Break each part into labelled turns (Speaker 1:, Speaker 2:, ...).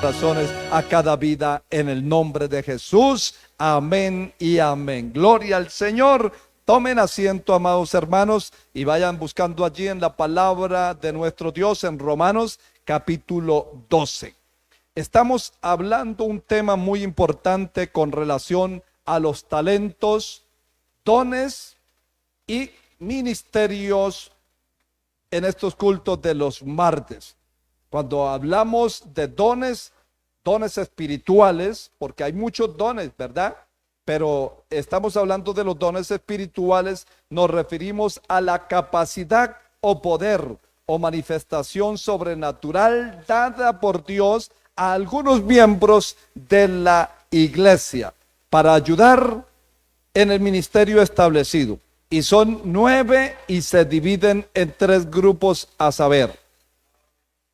Speaker 1: corazones, a cada vida en el nombre de Jesús. Amén y amén. Gloria al Señor. Tomen asiento, amados hermanos, y vayan buscando allí en la palabra de nuestro Dios en Romanos capítulo 12. Estamos hablando un tema muy importante con relación a los talentos, dones y ministerios en estos cultos de los martes. Cuando hablamos de dones, dones espirituales, porque hay muchos dones, ¿verdad? Pero estamos hablando de los dones espirituales, nos referimos a la capacidad o poder o manifestación sobrenatural dada por Dios a algunos miembros de la iglesia para ayudar en el ministerio establecido. Y son 9 y se dividen en 3 grupos a saber.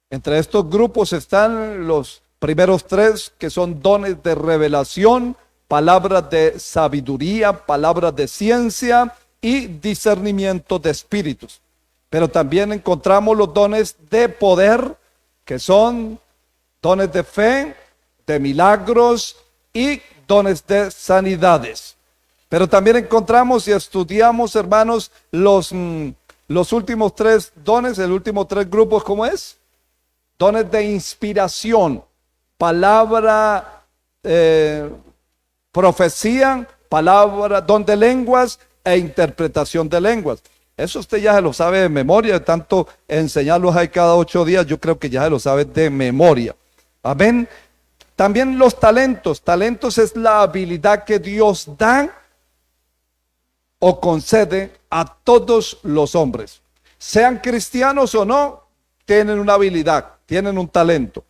Speaker 1: Entre estos grupos están los primeros 3 que son dones de revelación, palabras de sabiduría, palabras de ciencia y discernimiento de espíritus. Pero también encontramos los dones de poder, que son dones de fe, de milagros y dones de sanidades. Pero también encontramos y estudiamos, hermanos, los últimos 3 dones, el último 3 grupos, ¿cómo es? Dones de inspiración, palabra, profecía, palabra, don de lenguas e interpretación de lenguas. Eso usted ya se lo sabe de memoria, de tanto enseñarlos ahí cada 8 días, yo creo que ya se lo sabe de memoria. Amén. También los talentos. Talentos es la habilidad que Dios da o concede a todos los hombres. Sean cristianos o no, tienen una habilidad, tienen un talento.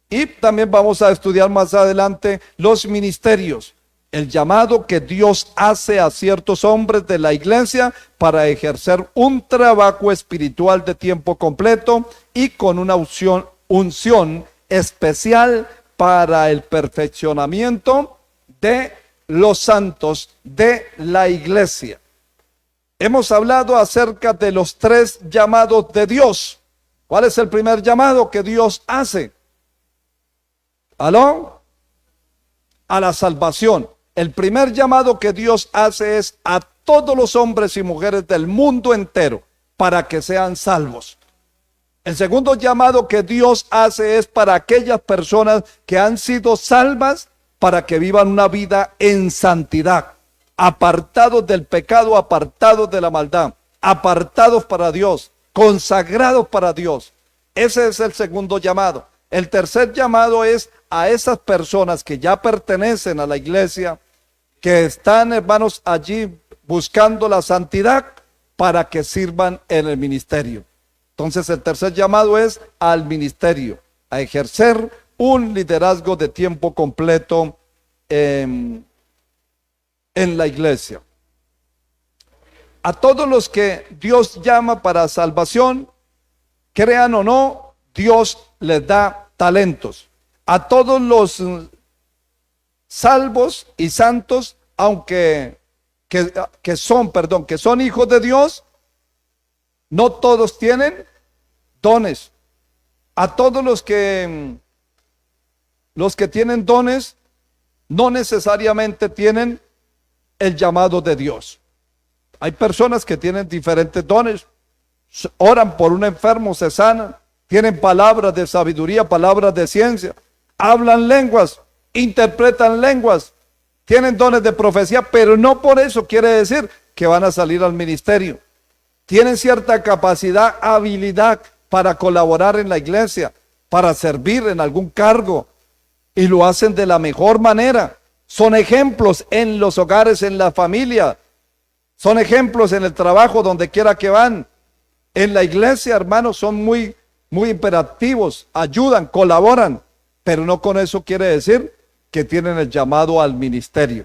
Speaker 1: Y también vamos a estudiar más adelante los ministerios. El llamado que Dios hace a ciertos hombres de la iglesia para ejercer un trabajo espiritual de tiempo completo y con una unción especial para el perfeccionamiento de los santos de la iglesia. Hemos hablado acerca de los 3 llamados de Dios. ¿Cuál es el primer llamado que Dios hace? ¿Aló? A la salvación. El primer llamado que Dios hace es a todos los hombres y mujeres del mundo entero para que sean salvos. El segundo llamado que Dios hace es para aquellas personas que han sido salvas para que vivan una vida en santidad, apartados del pecado, apartados de la maldad, apartados para Dios, consagrados para Dios. Ese es el segundo llamado. El tercer llamado es a esas personas que ya pertenecen a la iglesia, que están, hermanos, allí buscando la santidad para que sirvan en el ministerio. Entonces el tercer llamado es al ministerio, a ejercer un liderazgo de tiempo completo en la iglesia. A todos los que Dios llama para salvación, crean o no, Dios les da talentos. A todos los salvos y santos, aunque que son hijos de Dios, no todos tienen dones. A todos los que tienen dones, no necesariamente tienen el llamado de Dios. Hay personas que tienen diferentes dones, oran por un enfermo, se sanan, tienen palabras de sabiduría, palabras de ciencia, hablan lenguas, interpretan lenguas, tienen dones de profecía, pero no por eso quiere decir que van a salir al ministerio. Tienen cierta capacidad, habilidad para colaborar en la iglesia, para servir en algún cargo, y lo hacen de la mejor manera. Son ejemplos en los hogares, en la familia, son ejemplos en el trabajo, donde quiera que van. En la iglesia, hermanos, son muy imperativos, ayudan, colaboran, pero no con eso quiere decir que tienen el llamado al ministerio.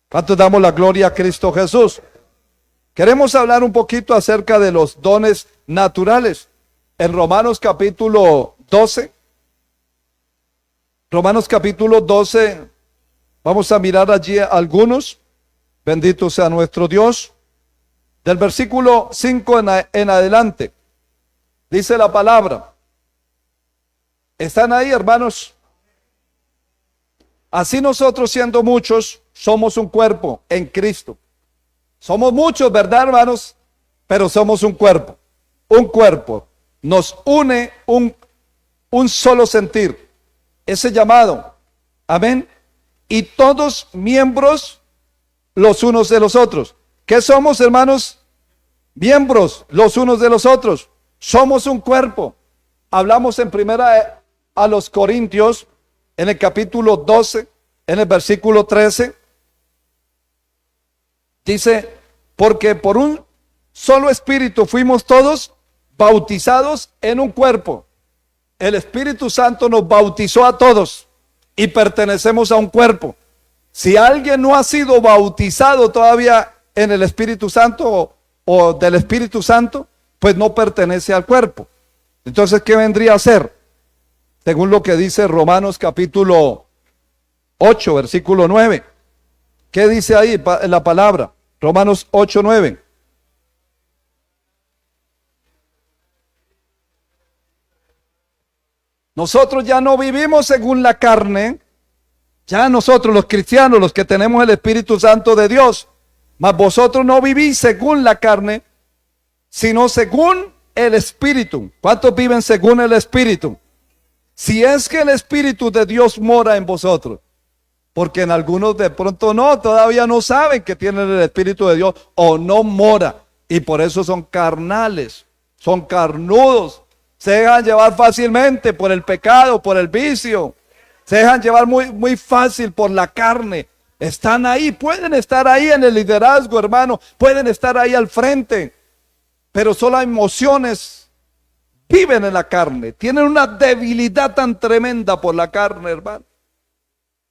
Speaker 1: ¿Cuántos damos la gloria a Cristo Jesús? Queremos hablar un poquito acerca de los dones naturales. En Romanos capítulo 12, vamos a mirar allí algunos. Bendito sea nuestro Dios. Del versículo 5 en adelante, dice la palabra. ¿Están ahí, hermanos? Así nosotros, siendo muchos, somos un cuerpo en Cristo. Somos muchos, ¿verdad, hermanos? Pero somos un cuerpo. Un cuerpo. Nos une un solo sentir. Ese llamado. Amén. Y todos miembros los unos de los otros. ¿Qué somos, hermanos? Miembros los unos de los otros. Somos un cuerpo. Hablamos en primera a los Corintios, en el capítulo 12, en el versículo 13. Dice, porque por un solo espíritu fuimos todos bautizados en un cuerpo. El Espíritu Santo nos bautizó a todos y pertenecemos a un cuerpo. Si alguien no ha sido bautizado todavía en el Espíritu Santo o del Espíritu Santo, pues no pertenece al cuerpo. Entonces, ¿qué vendría a ser? Según lo que dice Romanos capítulo 8, versículo 9. ¿Qué dice ahí en la palabra? Romanos 8, 9. Nosotros ya no vivimos según la carne. Ya nosotros los cristianos, los que tenemos el Espíritu Santo de Dios, mas vosotros no vivís según la carne, sino según el Espíritu. ¿Cuántos viven según el Espíritu? Si es que el Espíritu de Dios mora en vosotros. Porque en algunos de pronto no, todavía no saben que tienen el Espíritu de Dios o no mora. Y por eso son carnales, son carnudos. Se dejan llevar fácilmente por el pecado, por el vicio. Se dejan llevar muy fácil por la carne. Están ahí, pueden estar ahí en el liderazgo, hermano. Pueden estar ahí al frente. Pero solo emociones viven en la carne. Tienen una debilidad tan tremenda por la carne, hermano.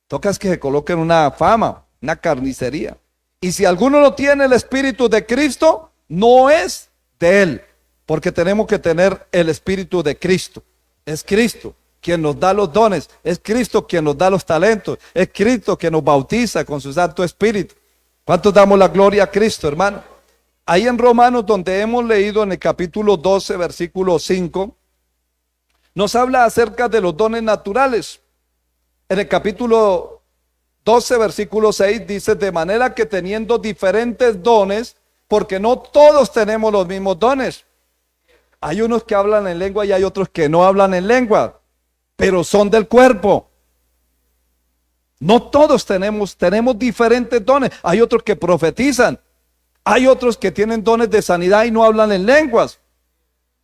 Speaker 1: Tocas que se coloquen una fama, una carnicería. Y si alguno no tiene el Espíritu de Cristo, no es de él. Porque tenemos que tener el Espíritu de Cristo. Es Cristo quien nos da los dones. Es Cristo quien nos da los talentos. Es Cristo quien nos bautiza con su Santo Espíritu. ¿Cuántos damos la gloria a Cristo, hermano? Ahí en Romanos, donde hemos leído en el capítulo 12, versículo 5, nos habla acerca de los dones naturales. En el capítulo 12, versículo 6, dice, de manera que teniendo diferentes dones, porque no todos tenemos los mismos dones. Hay unos que hablan en lengua y hay otros que no hablan en lengua, pero son del cuerpo. No todos tenemos diferentes dones. Hay otros que profetizan. Hay otros que tienen dones de sanidad y no hablan en lenguas.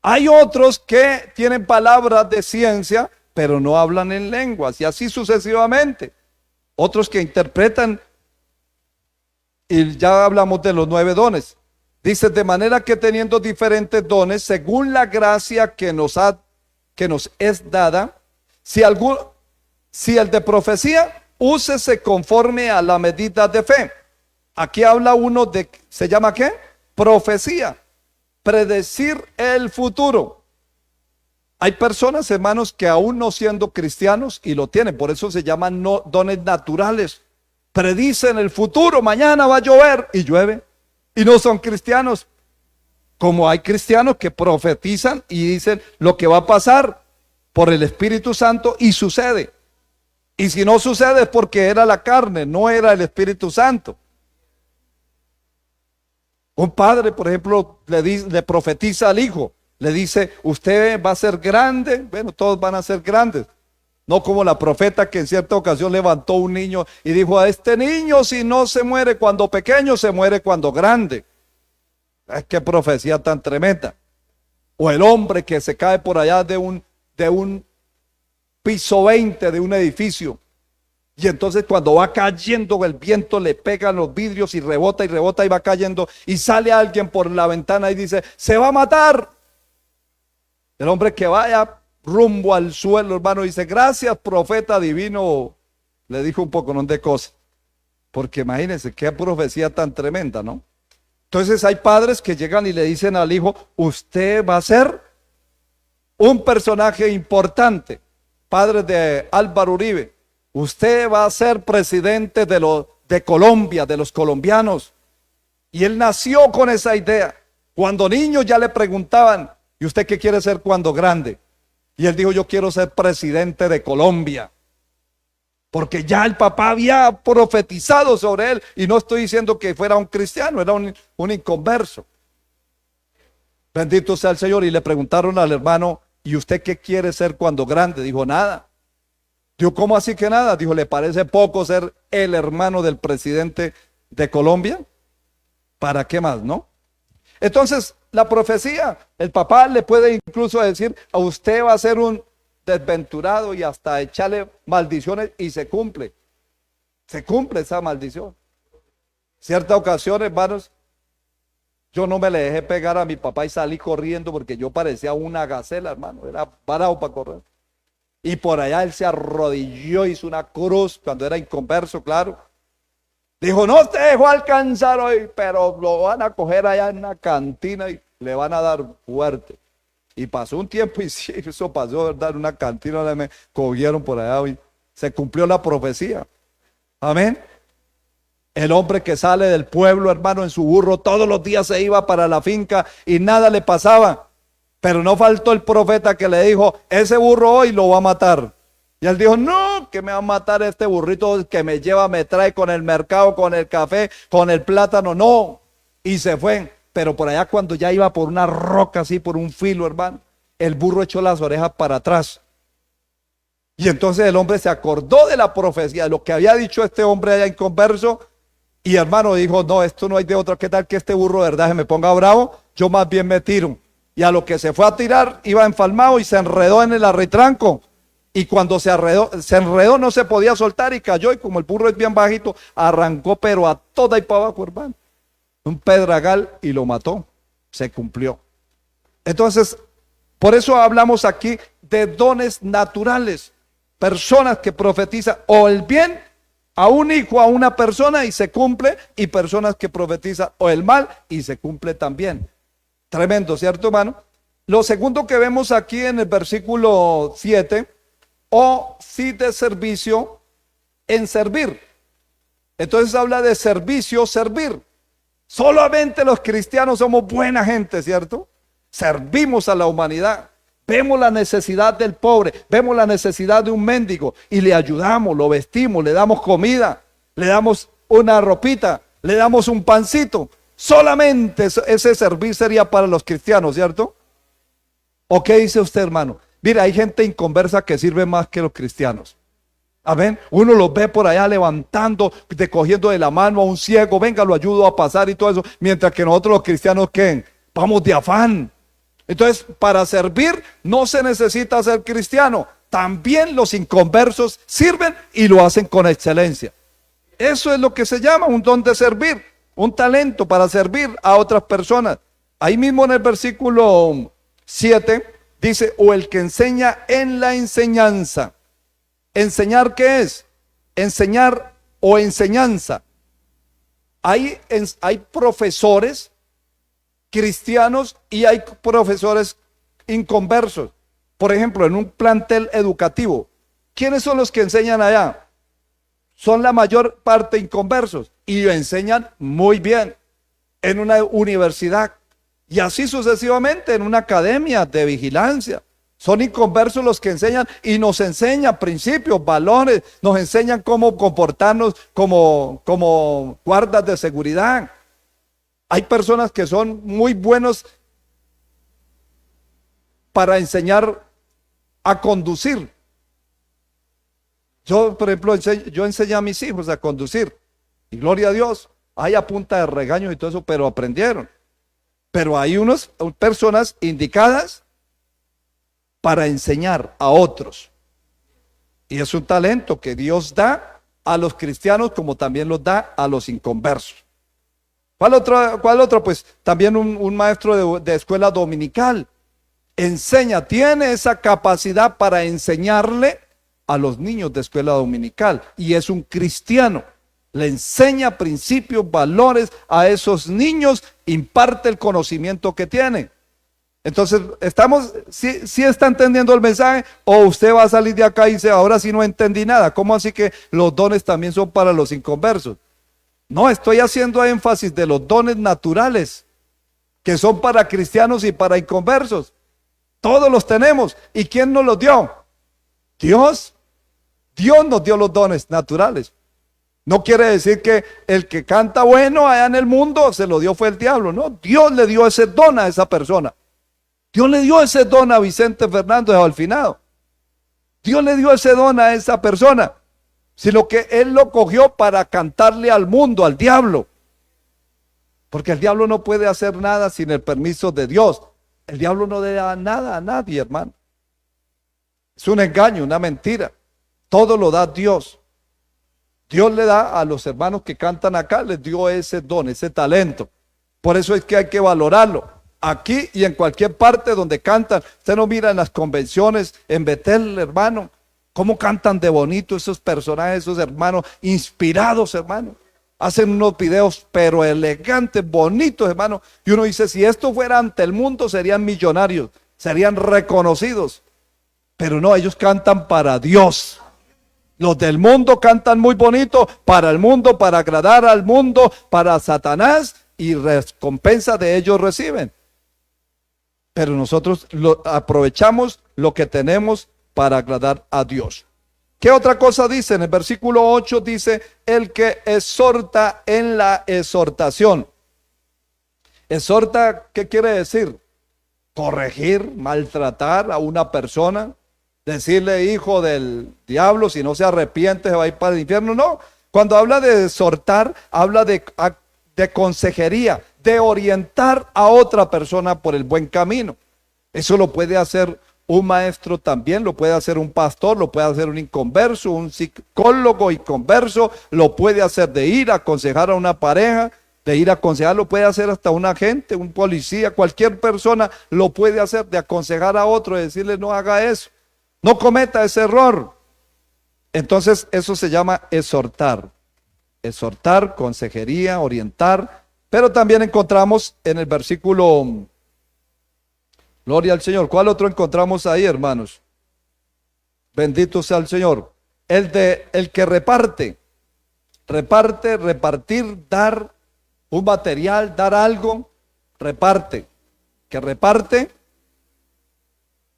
Speaker 1: Hay otros que tienen palabras de ciencia, pero no hablan en lenguas, y así sucesivamente. Otros que interpretan, y ya hablamos de los 9 dones. Dice, de manera que teniendo diferentes dones, según la gracia que nos es dada, si el de profecía, úsese conforme a la medida de fe. Aquí habla uno de, ¿se llama qué? Profecía. Predecir el futuro. Hay personas, hermanos, que aún no siendo cristianos y lo tienen, por eso se llaman dones naturales. Predicen el futuro, mañana va a llover y llueve. Y no son cristianos. Como hay cristianos que profetizan y dicen lo que va a pasar por el Espíritu Santo y sucede. Y si no sucede es porque era la carne, no era el Espíritu Santo. Un padre, por ejemplo, le profetiza al hijo. Le dice, usted va a ser grande. Bueno, todos van a ser grandes. No como la profeta que en cierta ocasión levantó un niño y dijo, a este niño si no se muere cuando pequeño, se muere cuando grande. Qué profecía tan tremenda. O el hombre que se cae por allá de un piso 20 de un edificio. Y entonces cuando va cayendo el viento le pega los vidrios y rebota y va cayendo. Y sale alguien por la ventana y dice, se va a matar. El hombre que vaya rumbo al suelo, hermano, dice, gracias, profeta divino. Le dijo un poco, no de cosas. Porque imagínense qué profecía tan tremenda, ¿no? Entonces hay padres que llegan y le dicen al hijo, usted va a ser un personaje importante. Padre de Álvaro Uribe, usted va a ser presidente de Colombia, de los colombianos. Y él nació con esa idea. Cuando niño ya le preguntaban, ¿y usted qué quiere ser cuando grande? Y él dijo, yo quiero ser presidente de Colombia. porque ya el papá había profetizado sobre él, y no estoy diciendo que fuera un cristiano, era un inconverso. Bendito sea el Señor. Y le preguntaron al hermano: ¿y usted qué quiere ser cuando grande? Dijo: nada. Dijo: ¿cómo así que nada? Dijo: ¿le parece poco ser el hermano del presidente de Colombia? ¿Para qué más, no? Entonces, la profecía, el papá le puede incluso decir: a usted va a ser un desventurado, y hasta echarle maldiciones, y se cumple esa maldición. Cierta ocasión, hermanos, yo no me le dejé pegar a mi papá y salí corriendo porque yo parecía una gacela, hermano, era parado para correr. Y por allá él se arrodilló, hizo una cruz cuando era inconverso, claro. Dijo: no te dejó alcanzar hoy, pero lo van a coger allá en una cantina y le van a dar fuerte. Y pasó un tiempo, y sí, eso pasó, ¿verdad? En una cantina me cogieron por allá y se cumplió la profecía. Amén. El hombre que sale del pueblo, hermano, en su burro, todos los días se iba para la finca y nada le pasaba. Pero no faltó el profeta que le dijo: ese burro hoy lo va a matar. Y él dijo: no, que me va a matar este burrito que me lleva, me trae con el mercado, con el café, con el plátano. No. Y se fue. Pero por allá, cuando ya iba por una roca así, por un filo, hermano, el burro echó las orejas para atrás. Y entonces el hombre se acordó de la profecía, de lo que había dicho este hombre allá inconverso. Y hermano, dijo: no, esto no hay de otra. ¿Qué tal que este burro de verdad se me ponga bravo? Yo más bien me tiro. Y a lo que se fue a tirar, iba enfalmado y se enredó en el arritranco. Y cuando se enredó, no se podía soltar y cayó. Y como el burro es bien bajito, arrancó, pero a toda y para abajo, hermano. Un pedragal, y lo mató. Se cumplió. Entonces, por eso hablamos aquí de dones naturales. Personas que profetizan o el bien a un hijo, a una persona, y se cumple. Y personas que profetizan o el mal, y se cumple también. Tremendo, ¿cierto, hermano? Lo segundo que vemos aquí en el versículo 7, o sí de servicio en servir. Entonces habla de servicio, servir. Solamente los cristianos somos buena gente, ¿cierto? Servimos a la humanidad. Vemos la necesidad del pobre, vemos la necesidad de un mendigo y le ayudamos, lo vestimos, le damos comida, le damos una ropita, le damos un pancito. Solamente ese servir sería para los cristianos, ¿cierto? ¿O qué dice usted, hermano? Mira, hay gente inconversa que sirve más que los cristianos. Amén. Uno los ve por allá levantando, cogiendo de la mano a un ciego: venga, lo ayudo a pasar y todo eso. Mientras que nosotros los cristianos, ¿qué? Vamos de afán. Entonces, para servir no se necesita ser cristiano. También los inconversos sirven y lo hacen con excelencia. Eso es lo que se llama un don de servir, un talento para servir a otras personas. Ahí mismo en el versículo 7 dice: o el que enseña en la enseñanza. ¿Enseñar qué es? Enseñar o enseñanza. Hay profesores cristianos y hay profesores inconversos. Por ejemplo, en un plantel educativo, ¿quiénes son los que enseñan allá? Son la mayor parte inconversos y lo enseñan muy bien. En una universidad y así sucesivamente, en una academia de vigilancia, son inconversos los que enseñan y nos enseñan principios, valores, nos enseñan cómo comportarnos como guardas de seguridad. Hay personas que son muy buenos para enseñar a conducir. Yo, por ejemplo, yo enseñé a mis hijos a conducir. Y gloria a Dios, hay a punta de regaños y todo eso, pero aprendieron. Pero hay unas personas indicadas para enseñar a otros. Y es un talento que Dios da a los cristianos como también los da a los inconversos. ¿Cuál otro? Pues también un maestro de escuela dominical. Enseña, tiene esa capacidad para enseñarle a los niños de escuela dominical. Y es un cristiano. Le enseña principios, valores a esos niños, imparte el conocimiento que tiene. Entonces, ¿sí está entendiendo el mensaje? O usted va a salir de acá y dice: ahora sí no entendí nada. ¿Cómo así que los dones también son para los inconversos? No, estoy haciendo énfasis de los dones naturales, que son para cristianos y para inconversos. Todos los tenemos. ¿Y quién nos los dio? Dios. Dios nos dio los dones naturales. No quiere decir que el que canta bueno allá en el mundo se lo dio fue el diablo, no. Dios le dio ese don a esa persona. Dios le dio ese don a Vicente Fernández Alfinado. Dios le dio ese don a esa persona, sino que él lo cogió para cantarle al mundo, al diablo. Porque el diablo no puede hacer nada sin el permiso de Dios. El diablo no le da nada a nadie, hermano. Es un engaño, una mentira. Todo lo da Dios. Dios le da a los hermanos que cantan acá, les dio ese don, ese talento. Por eso es que hay que valorarlo. Aquí y en cualquier parte donde cantan. Usted no mira en las convenciones, en Betel, hermano, cómo cantan de bonito esos personajes, esos hermanos inspirados, hermano. Hacen unos videos pero elegantes, bonitos, hermano. Y uno dice, si esto fuera ante el mundo, serían millonarios, serían reconocidos. Pero no, ellos cantan para Dios. Los del mundo cantan muy bonito para el mundo, para agradar al mundo, para Satanás, y recompensa de ellos reciben. Pero nosotros aprovechamos lo que tenemos para agradar a Dios. ¿Qué otra cosa dice? En el versículo 8 dice, el que exhorta en la exhortación. Exhorta, ¿qué quiere decir? Corregir, maltratar a una persona, decirle hijo del diablo, si no se arrepiente se va a ir para el infierno. No, cuando habla de exhortar, habla de consejería, de orientar a otra persona por el buen camino. Eso lo puede hacer un maestro también, lo puede hacer un pastor, lo puede hacer un inconverso, un psicólogo inconverso, lo puede hacer de ir a aconsejar a una pareja, de ir a aconsejar, lo puede hacer hasta un agente, un policía, cualquier persona lo puede hacer, de aconsejar a otro, de decirle no haga eso, no cometa ese error. Entonces eso se llama exhortar. Exhortar, consejería, orientar. Pero también encontramos en el versículo, gloria al Señor. ¿Cuál otro encontramos ahí, hermanos? Bendito sea el Señor. El que reparte, repartir, dar un material, dar algo, reparte. Que reparte.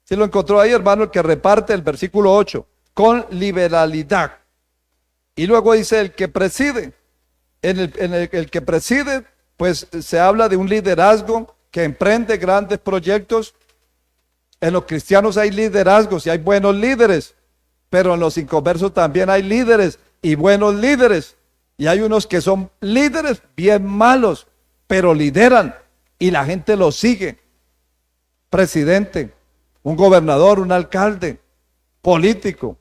Speaker 1: ¿Sí lo encontró ahí, hermano? El que reparte, el versículo 8, con liberalidad. Y luego dice el que preside. El que preside, pues se habla de un liderazgo que emprende grandes proyectos. En los cristianos hay liderazgos y hay buenos líderes, pero en los inconversos también hay líderes y buenos líderes. Y hay unos que son líderes bien malos, pero lideran y la gente los sigue. Presidente, un gobernador, un alcalde, político,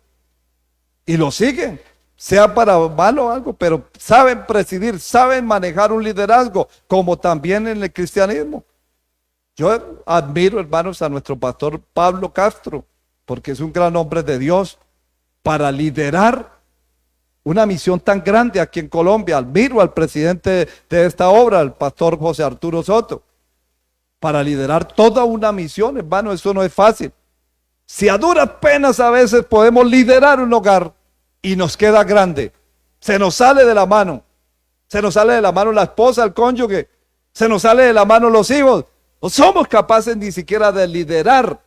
Speaker 1: y lo siguen. Sea para malo o algo, pero saben presidir, saben manejar un liderazgo, como también en el cristianismo. Yo admiro, hermanos, a nuestro pastor Pablo Castro, porque es un gran hombre de Dios, para liderar una misión tan grande aquí en Colombia. Admiro al presidente de esta obra, el pastor José Arturo Soto, para liderar toda una misión, hermano, eso no es fácil. Si a duras penas a veces podemos liderar un hogar, y nos queda grande, se nos sale de la mano, se nos sale de la mano la esposa, el cónyuge, se nos sale de la mano los hijos, no somos capaces ni siquiera de liderar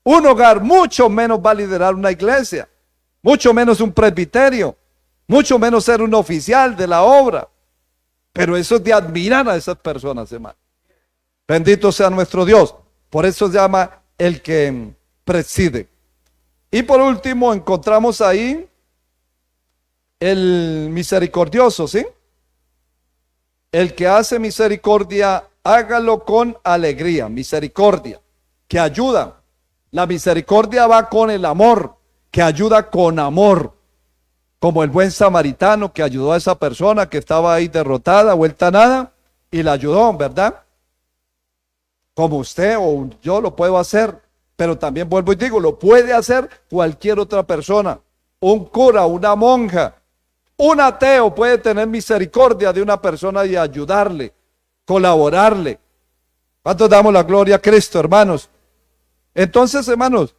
Speaker 1: un hogar, mucho menos va a liderar una iglesia, mucho menos un presbiterio, mucho menos ser un oficial de la obra. Pero eso es de admirar a esas personas, hermano. Bendito sea nuestro Dios. Por eso se llama el que preside. Y por último encontramos ahí el misericordioso, ¿sí? El que hace misericordia, hágalo con alegría. Misericordia, que ayuda. La misericordia va con el amor, que ayuda con amor. Como el buen samaritano que ayudó a esa persona que estaba ahí derrotada, vuelta a nada, y la ayudó, ¿verdad? Como usted o yo lo puedo hacer, pero también vuelvo y digo, lo puede hacer cualquier otra persona. Un cura, una monja, un ateo puede tener misericordia de una persona y ayudarle, colaborarle. ¿Cuántos damos la gloria a Cristo, hermanos? Entonces, hermanos,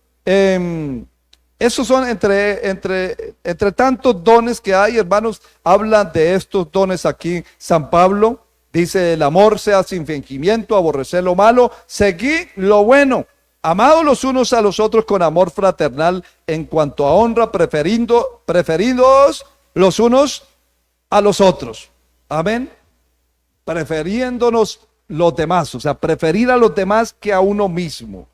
Speaker 1: esos son entre tantos dones que hay, hermanos, hablan de estos dones aquí. San Pablo dice, el amor sea sin fingimiento, aborrecer lo malo, seguir lo bueno. amados los unos a los otros con amor fraternal en cuanto a honra, preferidos los unos a los otros. Amén. Prefiriéndonos los demás, o sea, preferir a los demás que a uno mismo.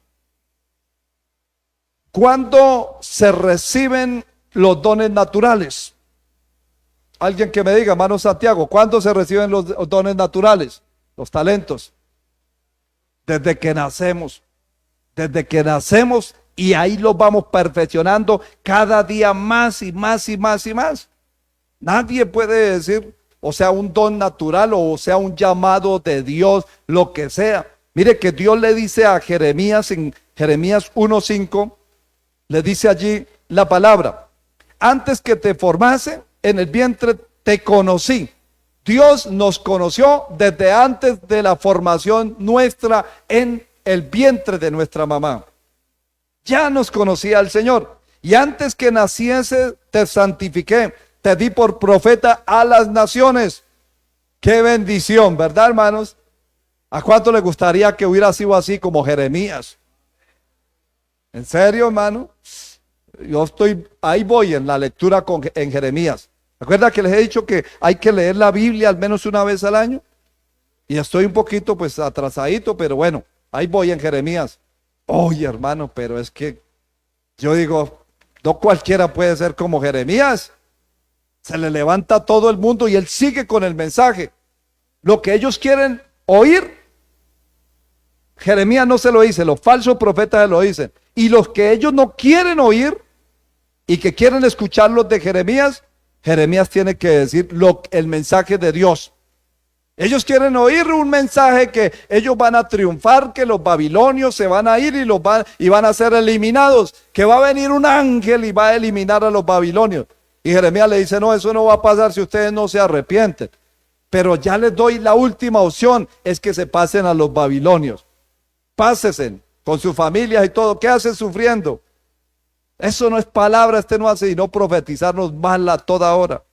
Speaker 1: ¿Cuándo se reciben los dones naturales? Alguien que me diga, hermano Santiago, ¿cuándo se reciben los dones naturales? Los talentos. Desde que nacemos. Desde que nacemos, y ahí los vamos perfeccionando cada día más y más y más y más. Nadie puede decir, o sea, un don natural o sea, un llamado de Dios, lo que sea. Mire que Dios le dice a Jeremías en Jeremías 1:5, le dice allí la palabra: antes que te formase en el vientre te conocí. Dios nos conoció desde antes de la formación nuestra en el vientre de nuestra mamá. Ya nos conocía el Señor. Y antes que naciese te santifiqué, te di por profeta a las naciones. Qué bendición, ¿verdad, hermanos? ¿A cuánto le gustaría que hubiera sido así como Jeremías? ¿En serio, hermano? Yo ahí voy en la lectura en Jeremías. ¿Recuerda que les he dicho que hay que leer la Biblia al menos una vez al año? Y estoy un poquito pues atrasadito, pero bueno, ahí voy en Jeremías. Oye, hermano, pero es que yo digo, no cualquiera puede ser como Jeremías. Se le levanta a todo el mundo y él sigue con el mensaje. Lo que ellos quieren oír, Jeremías no se lo dice, los falsos profetas se lo dicen. Y los que ellos no quieren oír y que quieren escuchar los de Jeremías, Jeremías tiene que decir el mensaje de Dios. Ellos quieren oír un mensaje que ellos van a triunfar, que los babilonios se van a ir y van a ser eliminados, que va a venir un ángel y va a eliminar a los babilonios. Y Jeremías le dice, no, eso no va a pasar si ustedes no se arrepienten. Pero ya les doy la última opción, es que se pasen a los babilonios. Pásense con sus familias y todo. ¿Qué hacen sufriendo? Eso no es palabra, no hace sino profetizarnos mal a toda hora.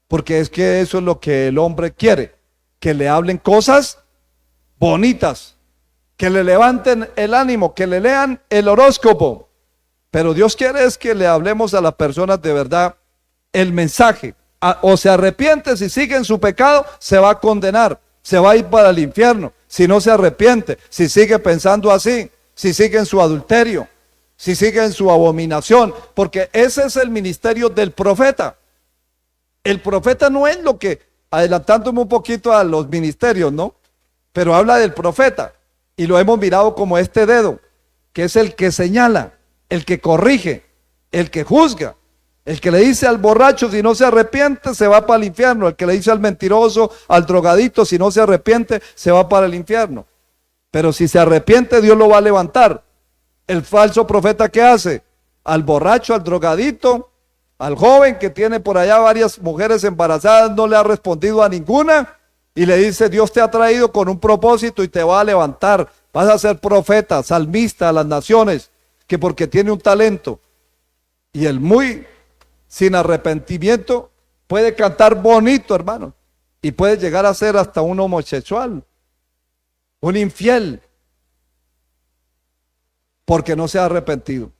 Speaker 1: Porque es que eso es lo que el hombre quiere, que le hablen cosas bonitas, que le levanten el ánimo, que le lean el horóscopo. Pero Dios quiere es que le hablemos a las personas de verdad el mensaje. O se arrepiente, si sigue en su pecado, se va a condenar, se va a ir para el infierno. Si no se arrepiente, si sigue pensando así, si sigue en su adulterio, si sigue en su abominación, porque ese es el ministerio del profeta. El profeta no es lo que, adelantándome un poquito a los ministerios, ¿no? Pero habla del profeta y lo hemos mirado como este dedo, que es el que señala, el que corrige, el que juzga. El que le dice al borracho, si no se arrepiente, se va para el infierno. El que le dice al mentiroso, al drogadito, si no se arrepiente, se va para el infierno. Pero si se arrepiente, Dios lo va a levantar. El falso profeta, ¿qué hace? Al borracho, al drogadito, al joven que tiene por allá varias mujeres embarazadas, no le ha respondido a ninguna, y le dice, Dios te ha traído con un propósito y te va a levantar. Vas a ser profeta, salmista a las naciones, que porque tiene un talento. Y el muy sin arrepentimiento puede cantar bonito, hermano, y puede llegar a ser hasta un homosexual, un infiel, porque no se ha arrepentido.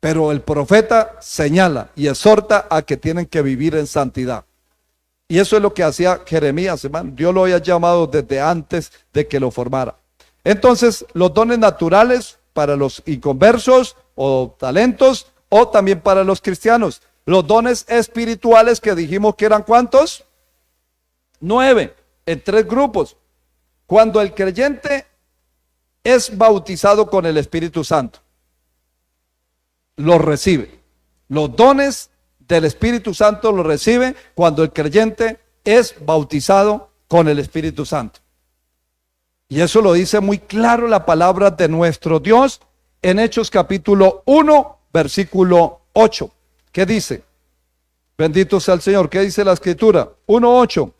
Speaker 1: Pero el profeta señala y exhorta a que tienen que vivir en santidad. Y eso es lo que hacía Jeremías, hermano. Dios lo había llamado desde antes de que lo formara. Entonces, los dones naturales para los inconversos o talentos, o también para los cristianos. Los dones espirituales que dijimos que eran ¿cuántos? 9, en 3 grupos. Cuando el creyente es bautizado con el Espíritu Santo, los recibe. Los dones del Espíritu Santo los recibe cuando el creyente es bautizado con el Espíritu Santo. Y eso lo dice muy claro la palabra de nuestro Dios en Hechos capítulo 1, versículo 8. ¿Qué dice? Bendito sea el Señor. ¿Qué dice la Escritura? 1:8.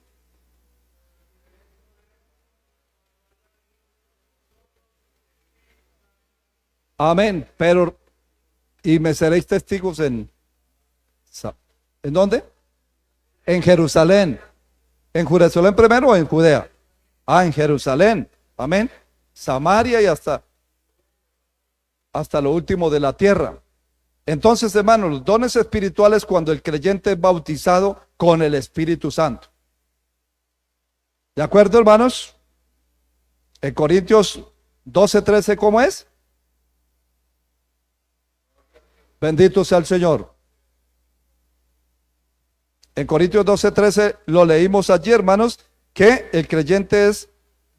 Speaker 1: Amén. Pero, y me seréis testigos ¿en dónde? En Jerusalén. ¿En Jerusalén primero o en Judea? En Jerusalén. Amén. Samaria y hasta hasta lo último de la tierra. Entonces, hermanos, los dones espirituales cuando el creyente es bautizado con el Espíritu Santo. ¿De acuerdo, hermanos? En Corintios 12:13, ¿cómo es? Bendito sea el Señor. En Corintios 12:13 lo leímos allí, hermanos, que el creyente es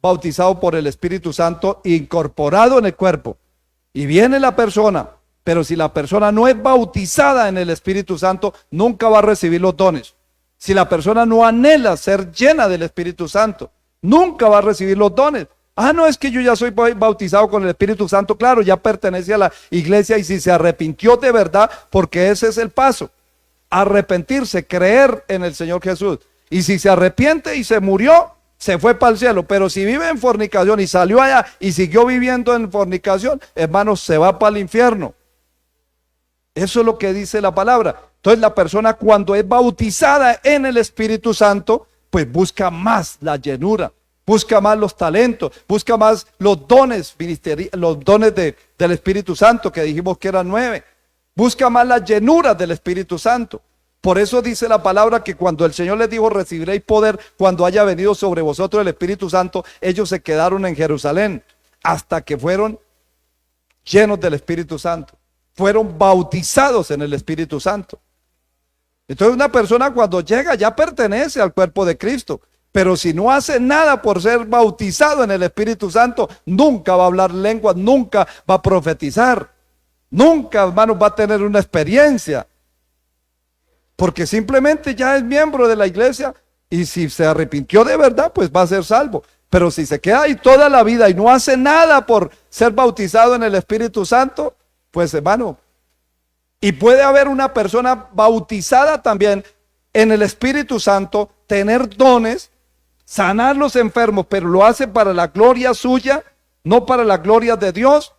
Speaker 1: bautizado por el Espíritu Santo, incorporado en el cuerpo. Y viene la persona, pero si la persona no es bautizada en el Espíritu Santo, nunca va a recibir los dones. Si la persona no anhela ser llena del Espíritu Santo, nunca va a recibir los dones. Ah, no, es que yo ya soy bautizado con el Espíritu Santo. Claro, ya pertenece a la iglesia y si se arrepintió de verdad, porque ese es el paso. Arrepentirse, creer en el Señor Jesús. Y si se arrepiente y se murió, se fue para el cielo. Pero si vive en fornicación y salió allá y siguió viviendo en fornicación, hermanos, se va para el infierno. Eso es lo que dice la palabra. Entonces la persona cuando es bautizada en el Espíritu Santo, pues busca más la llenura, busca más los talentos, busca más los dones ministeriales, los dones del Espíritu Santo, que dijimos que eran 9. Busca más la llenura del Espíritu Santo. Por eso dice la palabra que cuando el Señor les dijo, recibiréis poder cuando haya venido sobre vosotros el Espíritu Santo, ellos se quedaron en Jerusalén hasta que fueron llenos del Espíritu Santo. Fueron bautizados en el Espíritu Santo. Entonces una persona cuando llega ya pertenece al cuerpo de Cristo, pero si no hace nada por ser bautizado en el Espíritu Santo, nunca va a hablar lenguas, nunca va a profetizar, nunca, hermanos, va a tener una experiencia, porque simplemente ya es miembro de la iglesia y si se arrepintió de verdad, pues va a ser salvo. Pero si se queda ahí toda la vida y no hace nada por ser bautizado en el Espíritu Santo, pues hermano, y puede haber una persona bautizada también en el Espíritu Santo, tener dones, sanar los enfermos, pero lo hace para la gloria suya, no para la gloria de Dios,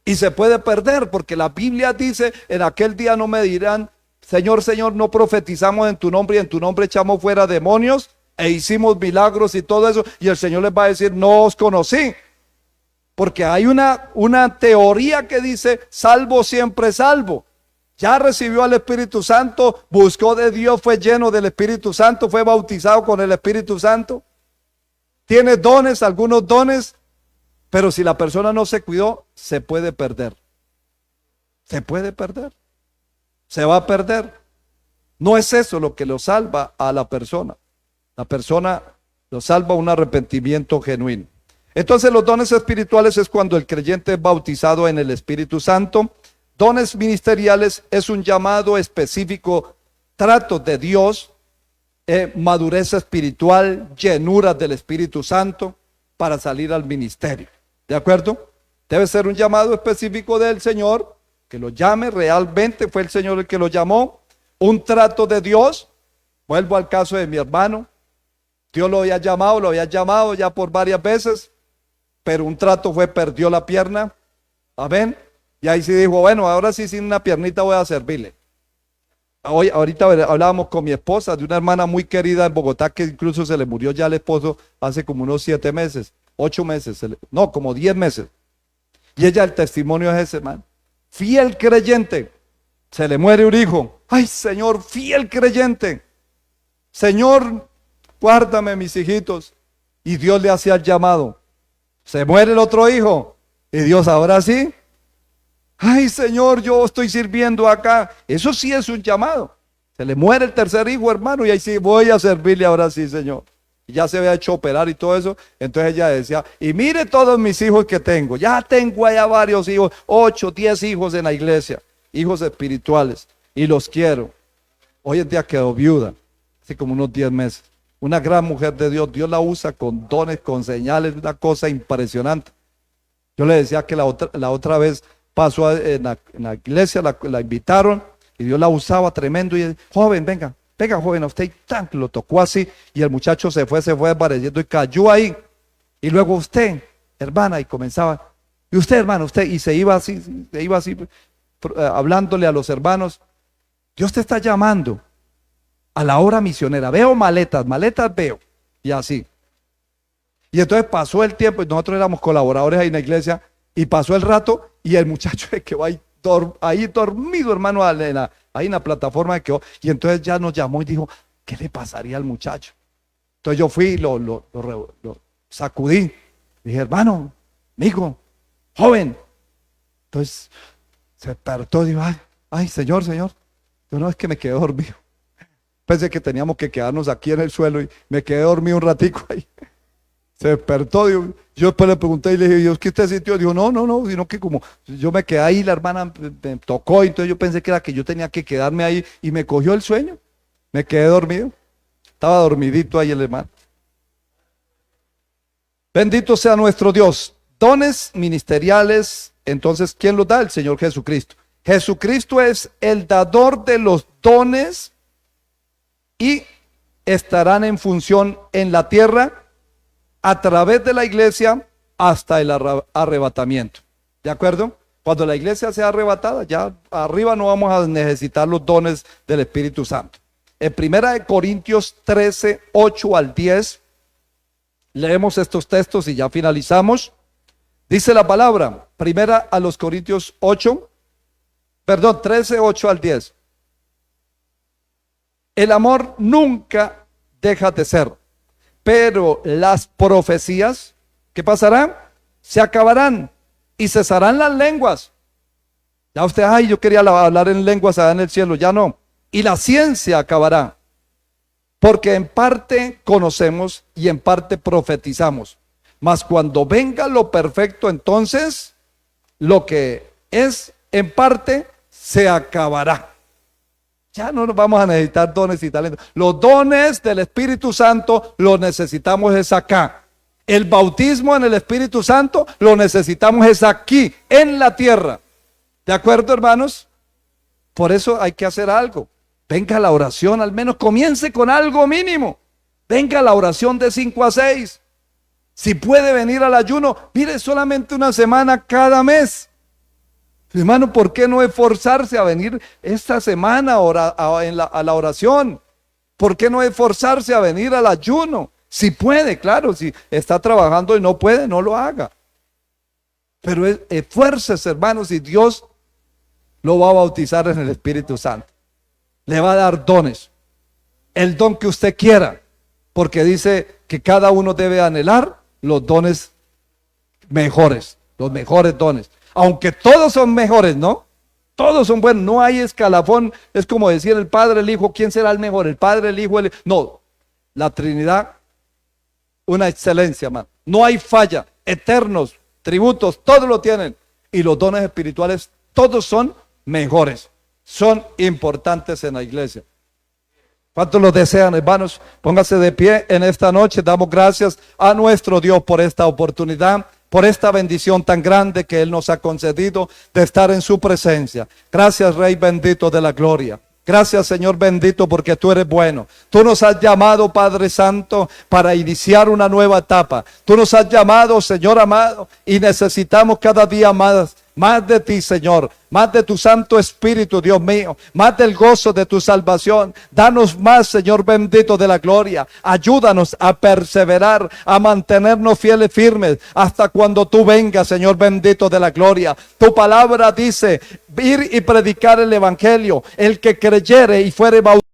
Speaker 1: y se puede perder, porque la Biblia dice, en aquel día no me dirán, Señor, Señor, no profetizamos en tu nombre y en tu nombre echamos fuera demonios e hicimos milagros y todo eso, y el Señor les va a decir, no os conocí. Porque hay una teoría que dice, salvo siempre salvo. Ya recibió al Espíritu Santo, buscó de Dios, fue lleno del Espíritu Santo, fue bautizado con el Espíritu Santo. Tiene dones, algunos dones, pero si la persona no se cuidó, se puede perder. Se puede perder. Se va a perder. No es eso lo que lo salva a la persona. La persona lo salva un arrepentimiento genuino. Entonces los dones espirituales es cuando el creyente es bautizado en el Espíritu Santo. Dones ministeriales es un llamado específico, trato de Dios, madurez espiritual, llenura del Espíritu Santo para salir al ministerio. ¿De acuerdo? Debe ser un llamado específico del Señor, que lo llame, realmente fue el Señor el que lo llamó. Un trato de Dios, vuelvo al caso de mi hermano, Dios lo había llamado ya por varias veces, pero un trato fue, perdió la pierna, amén, y ahí sí dijo, bueno, ahora sí sin una piernita voy a servirle. Ahorita hablábamos con mi esposa de una hermana muy querida en Bogotá que incluso se le murió ya el esposo hace como unos 7 meses, 8 meses, no, como 10 meses. Y ella, el testimonio es ese, hermano. Fiel creyente, se le muere un hijo. Ay, Señor, fiel creyente. Señor, guárdame mis hijitos. Y Dios le hacía el llamado. Se muere el otro hijo. Y Dios, ahora sí. Ay, Señor, yo estoy sirviendo acá. Eso sí es un llamado. Se le muere el tercer hijo, hermano, y ahí sí voy a servirle ahora sí, Señor. Y ya se había hecho operar y todo eso. Entonces ella decía, y mire todos mis hijos que tengo. Ya tengo allá varios hijos, 8, 10 hijos en la iglesia. Hijos espirituales. Y los quiero. Hoy en día quedó viuda. Hace como unos 10 meses. Una gran mujer de Dios. Dios la usa con dones, con señales. Una cosa impresionante. Yo le decía que la otra vez pasó en la iglesia, la invitaron. Y Dios la usaba tremendo. Y joven, venga, joven, a usted tan lo tocó así, y el muchacho se fue desvaneciendo y cayó ahí. Y luego usted, hermana, y comenzaba, y usted, hermano, usted, y se iba así, hablándole a los hermanos. Dios te está llamando a la obra misionera. Veo maletas veo, y así. Y entonces pasó el tiempo, y nosotros éramos colaboradores ahí en la iglesia, Y pasó el rato y el muchacho se quedó ahí dormido, hermano, ahí en la plataforma quedó. Y entonces ya nos llamó y dijo, ¿qué le pasaría al muchacho? Entonces yo fui y lo sacudí. Dije, hermano, amigo, joven. Entonces se despertó y dijo, ay, señor. Yo no, es que me quedé dormido. Pensé que teníamos que quedarnos aquí en el suelo y me quedé dormido un ratico ahí. Se despertó, yo después le pregunté y le dije, Dios, ¿qué usted sintió? Dijo, no, sino que como yo me quedé ahí, la hermana me tocó, y entonces yo pensé que era que yo tenía que quedarme ahí y me cogió el sueño. Me quedé dormido. Estaba dormidito ahí el hermano. Bendito sea nuestro Dios. Dones ministeriales, entonces, ¿quién los da? El Señor Jesucristo. Jesucristo es el dador de los dones y estarán en función en la tierra a través de la iglesia hasta el arrebatamiento. ¿De acuerdo? Cuando la iglesia sea arrebatada, ya arriba no vamos a necesitar los dones del Espíritu Santo. En 1 Corintios 13, 8 al 10, leemos estos textos y ya finalizamos. Dice la palabra, 1 Corintios 13, 8 al 10. El amor nunca deja de ser, pero las profecías, ¿qué pasará? Se acabarán y cesarán las lenguas. Ya usted, yo quería hablar en lenguas allá en el cielo, ya no. Y la ciencia acabará, porque en parte conocemos y en parte profetizamos. Mas cuando venga lo perfecto, entonces lo que es en parte se acabará. Ya no nos vamos a necesitar dones y talentos. Los dones del Espíritu Santo los necesitamos es acá. El bautismo en el Espíritu Santo lo necesitamos es aquí, en la tierra. ¿De acuerdo, hermanos? Por eso hay que hacer algo. Venga la oración, al menos comience con algo mínimo. Venga la oración de 5 a 6. Si puede venir al ayuno, mire, solamente una semana cada mes. Hermano, ¿por qué no esforzarse a venir esta semana a la oración? ¿Por qué no esforzarse a venir al ayuno? Si puede, claro, si está trabajando y no puede, no lo haga. Pero esfuércese, hermanos, y Dios lo va a bautizar en el Espíritu Santo. Le va a dar dones, el don que usted quiera, porque dice que cada uno debe anhelar los dones mejores, los mejores dones. Aunque todos son mejores, ¿no? Todos son buenos, no hay escalafón. Es como decir el Padre, el Hijo, ¿quién será el mejor? El Padre, el Hijo, No, la Trinidad, una excelencia, man. No hay falla, eternos, tributos, todos lo tienen. Y los dones espirituales, todos son mejores, son importantes en la iglesia. ¿Cuántos lo desean, hermanos? Póngase de pie en esta noche. Damos gracias a nuestro Dios por esta oportunidad, por esta bendición tan grande que Él nos ha concedido de estar en su presencia. Gracias, Rey bendito de la gloria. Gracias, Señor bendito, porque tú eres bueno. Tú nos has llamado, Padre Santo, para iniciar una nueva etapa. Tú nos has llamado, Señor amado, y necesitamos cada día más de ti, Señor, más de tu Santo Espíritu, Dios mío, más del gozo de tu salvación. Danos más, Señor bendito de la gloria. Ayúdanos a perseverar, a mantenernos fieles, firmes, hasta cuando tú vengas, Señor bendito de la gloria. Tu palabra dice, ir y predicar el evangelio. El que creyere y fuere bautizado